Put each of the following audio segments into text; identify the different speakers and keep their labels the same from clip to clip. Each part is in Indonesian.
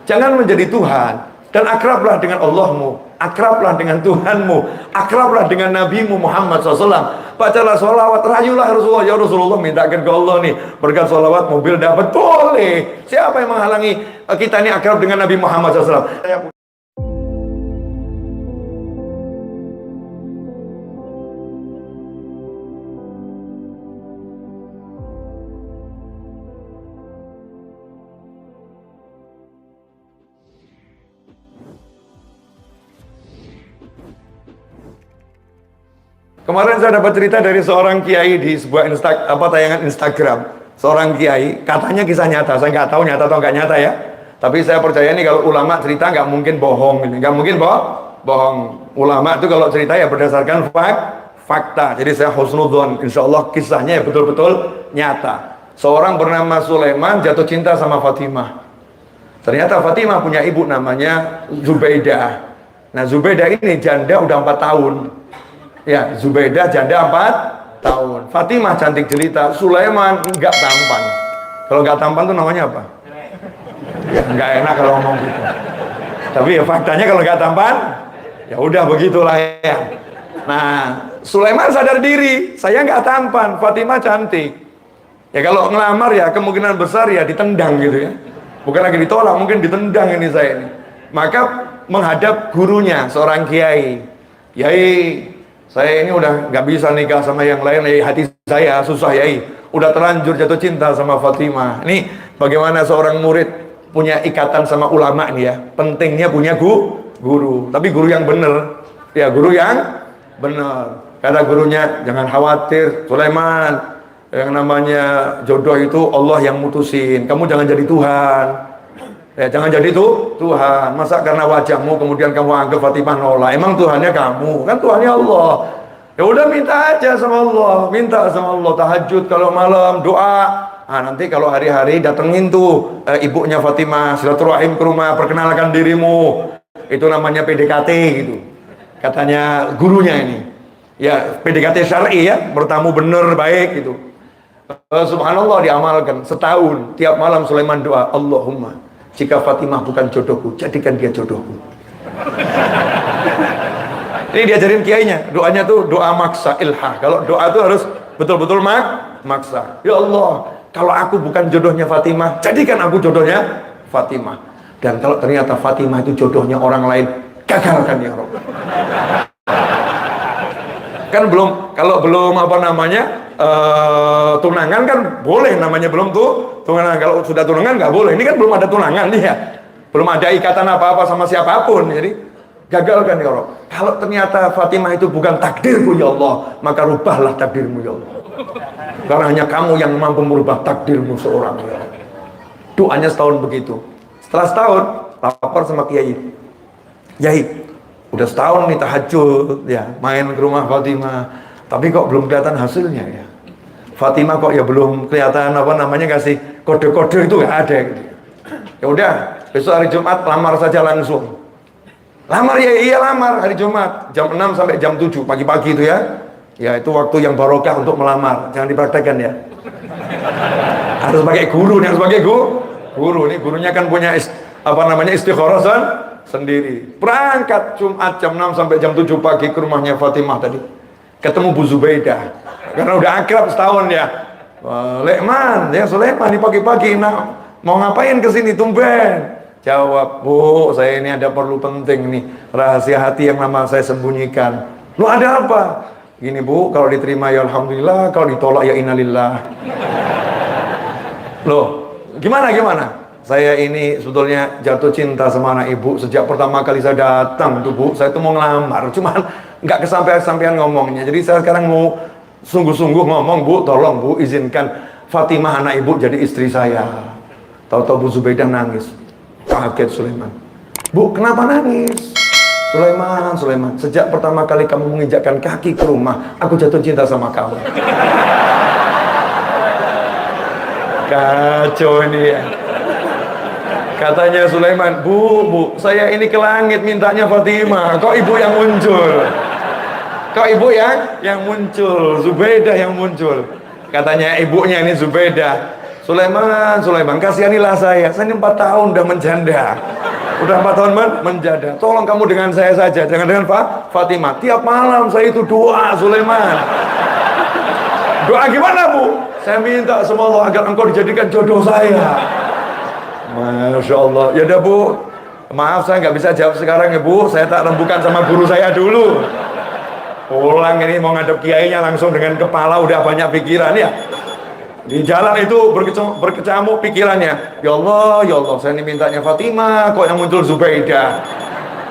Speaker 1: Jangan menjadi Tuhan. Dan akrablah dengan Allahmu, akrablah dengan Tuhanmu, akrablah dengan Nabimu Muhammad SAW. Bacalah sholawat, rayulah Rasulullah. Ya Rasulullah, mintakan ke Allah nih, berkat sholawat mobil dapat. Boleh. Siapa yang menghalangi kita ini akrab dengan Nabi Muhammad SAW? Kemarin saya dapat cerita dari seorang kiai di sebuah tayangan Instagram. Seorang kiai, katanya kisah nyata. Saya nggak tahu nyata atau nggak nyata ya. Tapi saya percaya ini kalau ulama cerita nggak mungkin bohong. Nggak mungkin bohong. Ulama itu kalau cerita ya berdasarkan fakta. Jadi saya husnudzon. Insya Allah kisahnya ya betul-betul nyata. Seorang bernama Sulaiman jatuh cinta sama Fatimah. Ternyata Fatimah punya ibu namanya Zubaidah. Nah Zubaidah ini janda udah 4 tahun. Ya, Zubaidah janda 4 tahun. Fatimah cantik jelita, Sulaiman enggak tampan. Kalau enggak tampan tuh namanya apa? Ya, enggak enak kalau ngomong gitu. Tapi ya faktanya kalau enggak tampan, ya udah begitulah ya. Nah, Sulaiman sadar diri, saya enggak tampan, Fatimah cantik. Ya kalau ngelamar ya kemungkinan besar ya ditendang gitu ya. Bukan lagi ditolak, mungkin ditendang ini saya ini. Maka menghadap gurunya, seorang kiai. Kiai, saya ini udah nggak bisa nikah sama yang lain, hati saya susah yai, udah terlanjur jatuh cinta sama Fatimah. Ini bagaimana seorang murid punya ikatan sama ulama nih ya, pentingnya punya guru, tapi guru yang bener, ya guru yang bener. Kata gurunya, jangan khawatir Sulaiman, yang namanya jodoh itu Allah yang mutusin, kamu jangan jadi Tuhan. Ya jangan jadi Tuhan. Masa karena wajahmu kemudian kamu anggap Fatimah nolak? Emang Tuhannya kamu? Kan Tuhannya Allah. Ya udah minta aja sama Allah, minta sama Allah tahajud kalau malam, doa. Nah, nanti kalau hari-hari datengin tuh ibunya Fatimah, silaturahim ke rumah, perkenalkan dirimu. Itu namanya PDKT gitu. Katanya gurunya ini. Ya PDKT syar'i ya, bertamu bener baik gitu. Subhanallah diamalkan setahun, tiap malam Sulaiman doa, Allahumma jika Fatimah bukan jodohku, jadikan dia jodohku. Ini diajarin kiainya, doanya tuh doa maksa, ilhah. Kalau doa tuh harus betul-betul maksa. Ya Allah, kalau aku bukan jodohnya Fatimah, jadikan aku jodohnya Fatimah. Dan kalau ternyata Fatimah itu jodohnya orang lain, gagalkan ya Rabb. Kan kalau belum tunangan kan boleh, namanya belum tunangan. Kalau sudah tunangan nggak boleh. Ini kan belum ada tunangan nih ya, belum ada ikatan apa-apa sama siapapun. Jadi gagalkan ya Allah. Kalau ternyata Fatimah itu bukan takdirku ya Allah, maka rubahlah takdirmu ya Allah. Karena hanya kamu yang mampu merubah takdirmu seorang ya Allah. Doanya setahun begitu. Setelah setahun lapor sama kiai. Kiai, udah setahun nih tahajud ya, main ke rumah Fatimah, tapi kok belum kelihatan hasilnya ya. Fatimah kok ya belum kelihatan kasih kode-kode itu nggak ada gitu. Ya udah, besok hari Jumat lamar saja langsung. Lamar ya, iya lamar hari Jumat jam 6 sampai jam 7 pagi-pagi itu ya. Ya itu waktu yang barokah untuk melamar, jangan dipraktekkan ya. Harus pakai guru nih, harus pakai guru nih, gurunya kan punya istikharah sendiri. Berangkat Jumat jam 6 sampai jam 7 pagi ke rumahnya Fatimah tadi. Ketemu Bu Zubaidah. Karena udah akrab setahun ya. Lekman, ya Sulaiman di pagi-pagi mau ngapain ke sini tumben? Jawab, Bu, saya ini ada perlu penting nih, rahasia hati yang lama saya sembunyikan. Lu ada apa? Gini Bu, kalau diterima ya alhamdulillah, kalau ditolak ya innalillah. Loh, gimana? Saya ini sebetulnya jatuh cinta sama anak ibu sejak pertama kali saya datang tuh Bu. Saya tuh mau ngelamar, cuman nggak kesampean ngomongnya. Jadi saya sekarang mau sungguh-sungguh ngomong, Bu, tolong Bu izinkan Fatimah anak ibu jadi istri saya. Tahu-tahu Bu Zubaidah nangis. Kaget Sulaiman. Bu, kenapa nangis? Sulaiman, sejak pertama kali kamu menginjakkan kaki ke rumah, aku jatuh cinta sama kamu. Kacau ini ya. Katanya Sulaiman, Bu, saya ini ke langit mintanya Fatimah, kok ibu yang muncul? Kok ibu yang muncul? Zubaidah yang muncul. Katanya ibunya ini Zubaidah, Sulaiman, kasihanilah saya ini 4 tahun udah menjanda. Udah 4 tahun menjanda. Tolong kamu dengan saya saja, jangan dengan Fatimah. Tiap malam saya itu doa, Sulaiman. Doa gimana, Bu? Saya minta sama Allah agar engkau dijadikan jodoh saya. Masya Allah. Ya udah, Bu. Maaf saya nggak bisa jawab sekarang ya, Bu. Saya tak rembukan sama guru saya dulu. Pulang ini mau ngadep kiainya langsung dengan kepala udah banyak pikiran ya. Di jalan itu berkecamuk pikirannya. Ya Allah, saya ini mintanya Fatimah, kok yang muncul Zubaidah.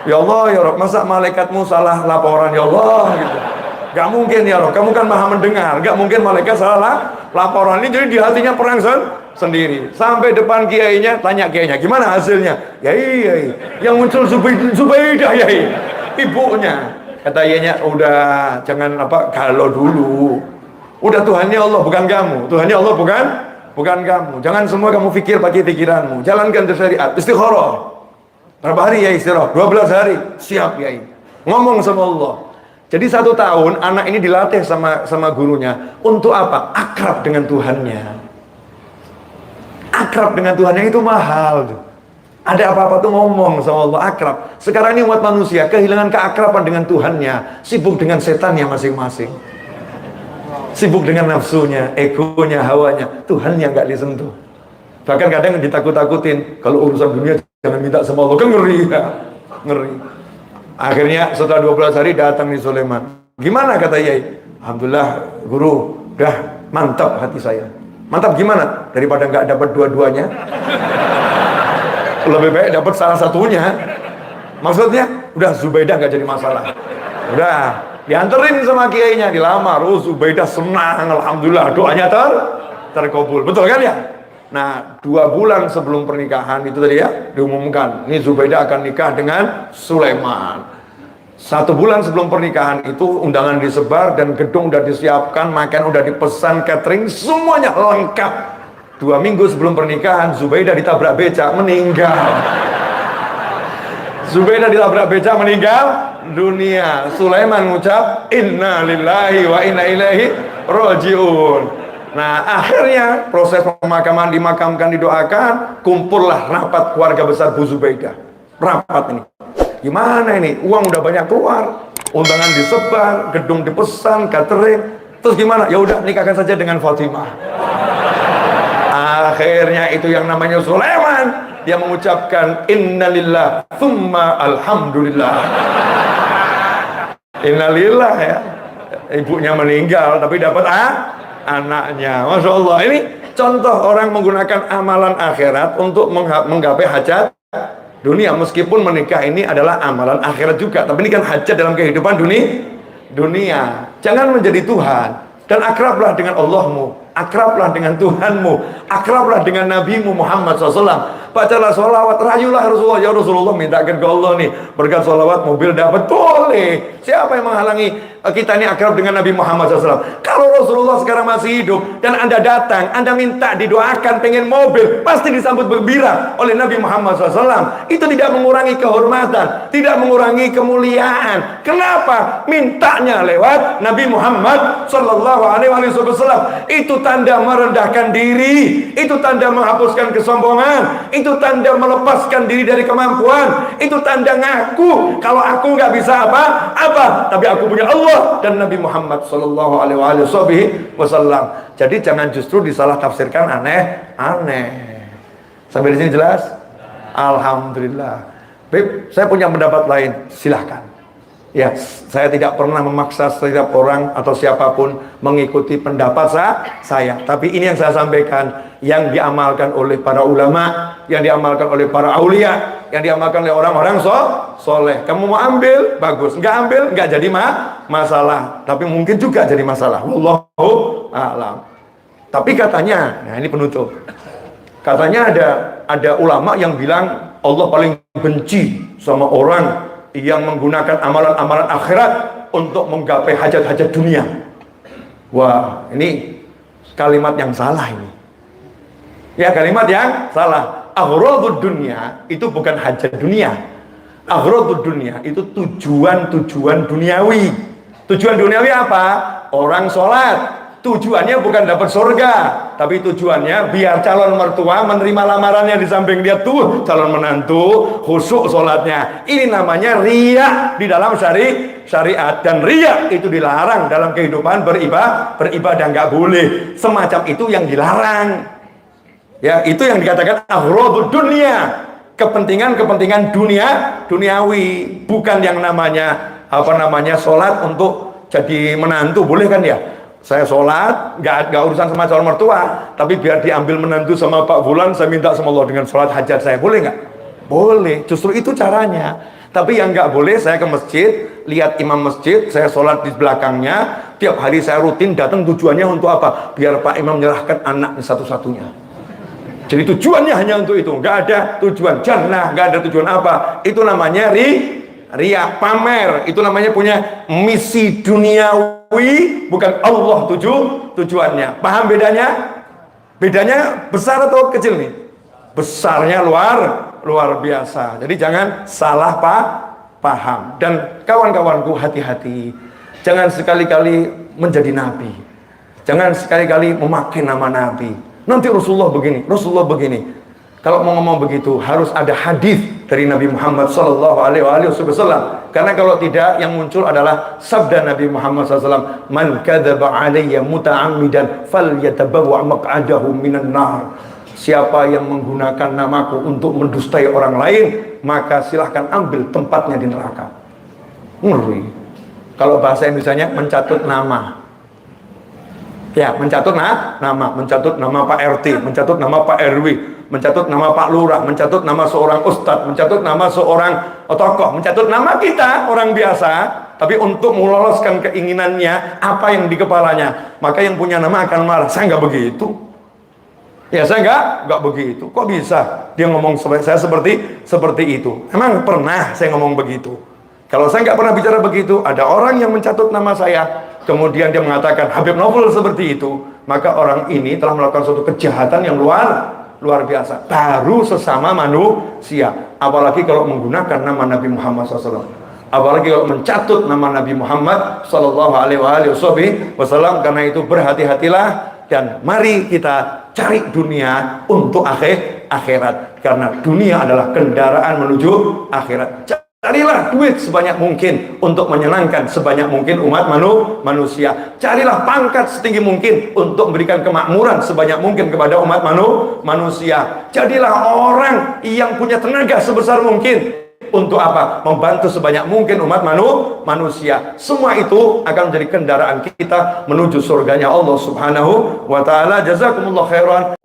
Speaker 1: Ya Allah, ya Rabb, masa malaikatmu salah laporan, ya Allah, gitu. Gak mungkin ya Rabb, kamu kan maha mendengar. Gak mungkin malaikat salah laporan. Ini jadi di hatinya perang sendiri. Sampai depan kiainya, tanya kiainya, gimana hasilnya? Yai, yang muncul Zubaidah, Yai, ibunya. Kata Yainya, udah jangan galau dulu. Udah Tuhannya Allah bukan kamu. Tuhannya Allah bukan kamu. Jangan semua kamu pikir pakai pikiranmu. Jalankan syariat. Istikharah. Berapa hari ya istirahat? 12 hari. Siap ya. Ngomong sama Allah. Jadi 1 tahun anak ini dilatih sama gurunya. Untuk apa? Akrab dengan Tuhannya. Akrab dengan Tuhannya itu mahal tuh. Ada apa-apa tuh ngomong sama Allah, akrab. Sekarang ini umat manusia kehilangan keakraban dengan Tuhannya. Sibuk dengan setannya masing-masing. Sibuk dengan nafsunya, egonya, hawanya. Tuhannya nggak disentuh. Bahkan kadang ditakut-takutin. Kalau urusan dunia jangan minta sama Allah. Kan ngeri ya. Ngeri. Akhirnya setelah 12 hari datang nih Sulaiman. Gimana kata Yai? Alhamdulillah guru, udah mantap hati saya. Mantap gimana? Daripada nggak dapat dua-duanya. Lebih baik dapat salah satunya. Maksudnya udah Zubaidah nggak jadi masalah. Udah dianterin sama kiainya, dilamar. Zubaidah senang, alhamdulillah, doanya terkabul. Betul kan ya? Nah, 2 bulan sebelum pernikahan itu tadi ya diumumkan, ini Zubaidah akan nikah dengan Sulaiman. 1 bulan sebelum pernikahan itu undangan disebar dan gedung udah disiapkan, makan udah dipesan, catering semuanya lengkap. 2 minggu sebelum pernikahan Zubaidah ditabrak becak meninggal. Zubaidah ditabrak becak meninggal dunia. Sulaiman mengucap inna lillahi wa inna ilaihi rajiun. Nah akhirnya proses pemakaman dimakamkan, didoakan, kumpullah rapat keluarga besar Bu Zubaidah. Rapat ini gimana ini, uang udah banyak keluar, undangan disebar, gedung dipesan, catering, terus gimana? Ya udah nikahkan saja dengan Fatimah. Akhirnya itu yang namanya Sulaiman, dia mengucapkan innalillah thumma alhamdulillah. Innalillah ya, ibunya meninggal tapi dapat anaknya. Masya Allah, ini contoh orang menggunakan amalan akhirat untuk menggapai hajat dunia. Meskipun menikah ini adalah amalan akhirat juga, tapi ini kan hajat dalam kehidupan dunia. Jangan menjadi Tuhan, dan akrablah dengan Allahmu, akrablah dengan Tuhanmu, akrablah dengan Nabimu Muhammad SAW. Bacalah sholawat, rayulah Rasulullah. Ya Rasulullah, mintakan ke Allah nih berkat sholawat mobil dapat. Boleh. Siapa yang menghalangi kita ini akrab dengan Nabi Muhammad SAW? Kalau Rasulullah sekarang masih hidup dan Anda datang, Anda minta didoakan pengen mobil, pasti disambut bergembira oleh Nabi Muhammad SAW. Itu tidak mengurangi kehormatan, tidak mengurangi kemuliaan. Kenapa? Mintanya lewat Nabi Muhammad SAW. Itu tanda merendahkan diri, itu tanda menghapuskan kesombongan, itu tanda melepaskan diri dari kemampuan, itu tanda ngaku kalau aku nggak bisa apa, tapi aku punya Allah dan Nabi Muhammad Sallallahu Alaihi Wasallam. Jadi jangan justru disalah tafsirkan aneh-aneh. Sampai di sini jelas? Alhamdulillah. Baik, saya punya pendapat lain, silahkan. Ya, saya tidak pernah memaksa setiap orang atau siapapun mengikuti pendapat saya. Tapi ini yang saya sampaikan, yang diamalkan oleh para ulama, yang diamalkan oleh para aulia, yang diamalkan oleh orang-orang soleh. Kamu mau ambil, bagus. Nggak ambil, nggak jadi masalah. Tapi mungkin juga jadi masalah. Wallahu a'lam. Tapi katanya, nah ini penutup. Katanya ada ulama yang bilang Allah paling benci sama orang yang menggunakan amalan-amalan akhirat untuk menggapai hajat-hajat dunia. Wah, ini kalimat yang salah ini. Ya, kalimat yang salah. Aghradud dunia itu bukan hajat dunia. Aghradud dunia itu tujuan-tujuan duniawi. Tujuan duniawi apa? Orang sholat, tujuannya bukan dapat surga, tapi tujuannya biar calon mertua menerima lamarannya, di samping dia tuh calon menantu khusyuk sholatnya. Ini namanya riya di dalam syariat, dan riya itu dilarang dalam kehidupan beribadah, nggak boleh. Semacam itu yang dilarang. Ya, itu yang dikatakan aghrabud dunia, kepentingan duniawi, bukan yang namanya sholat untuk jadi menantu. Boleh kan ya? Saya sholat, nggak urusan sama calon mertua, tapi biar diambil menantu sama Pak Fulan, saya minta sama Allah dengan sholat hajat saya. Boleh nggak? Boleh, justru itu caranya. Tapi yang nggak boleh, saya ke masjid, lihat imam masjid, saya sholat di belakangnya, tiap hari saya rutin datang, tujuannya untuk apa? Biar Pak Imam menyerahkan anaknya satu-satunya. Jadi tujuannya hanya untuk itu, nggak ada tujuan jannah, nggak ada tujuan apa. Itu namanya riya, pamer. Itu namanya punya misi duniawi, bukan Allah tujuannya. Paham bedanya? Bedanya besar atau kecil nih? Besarnya luar biasa. Jadi jangan salah paham. Dan kawan-kawanku, hati-hati, jangan sekali-kali menjadi nabi, jangan sekali-kali memakai nama nabi. Nanti Rasulullah begini. Kalau mau ngomong begitu harus ada hadis dari Nabi Muhammad sallallahu alaihi wasallam. Karena kalau tidak, yang muncul adalah sabda Nabi Muhammad SAW, man kadzaba alayya muta'ammidan falyatabawwa maq'adahu minan nar. Siapa yang menggunakan namaku untuk mendustai orang lain, maka silahkan ambil tempatnya di neraka. Ngeri. Kalau bahasa Indonesianya mencatut nama. Ya, mencatut nama Pak RT, mencatut nama Pak RW, mencatut nama Pak Lurah, mencatut nama seorang ustadz, mencatut nama seorang tokoh, mencatut nama kita orang biasa, tapi untuk meloloskan keinginannya apa yang di kepalanya, maka yang punya nama akan marah. Saya nggak begitu. Ya, saya nggak begitu. Kok bisa dia ngomong saya seperti itu? Emang pernah saya ngomong begitu? Kalau saya nggak pernah bicara begitu, ada orang yang mencatut nama saya, kemudian dia mengatakan Habib Novel seperti itu, maka orang ini telah melakukan suatu kejahatan yang luar biasa. Baru sesama manusia, apalagi kalau menggunakan nama Nabi Muhammad SAW, apalagi kalau mencatut nama Nabi Muhammad Sallallahu Alaihi Wasallam. Karena itu berhati-hatilah, dan mari kita cari dunia untuk akhirat, karena dunia adalah kendaraan menuju akhirat. Carilah duit sebanyak mungkin untuk menyenangkan sebanyak mungkin umat manusia. Carilah pangkat setinggi mungkin untuk memberikan kemakmuran sebanyak mungkin kepada umat manusia. Jadilah orang yang punya tenaga sebesar mungkin untuk apa? Membantu sebanyak mungkin umat manusia. Semua itu akan menjadi kendaraan kita menuju surganya Allah Subhanahu wa taala. Jazakumullah khairan.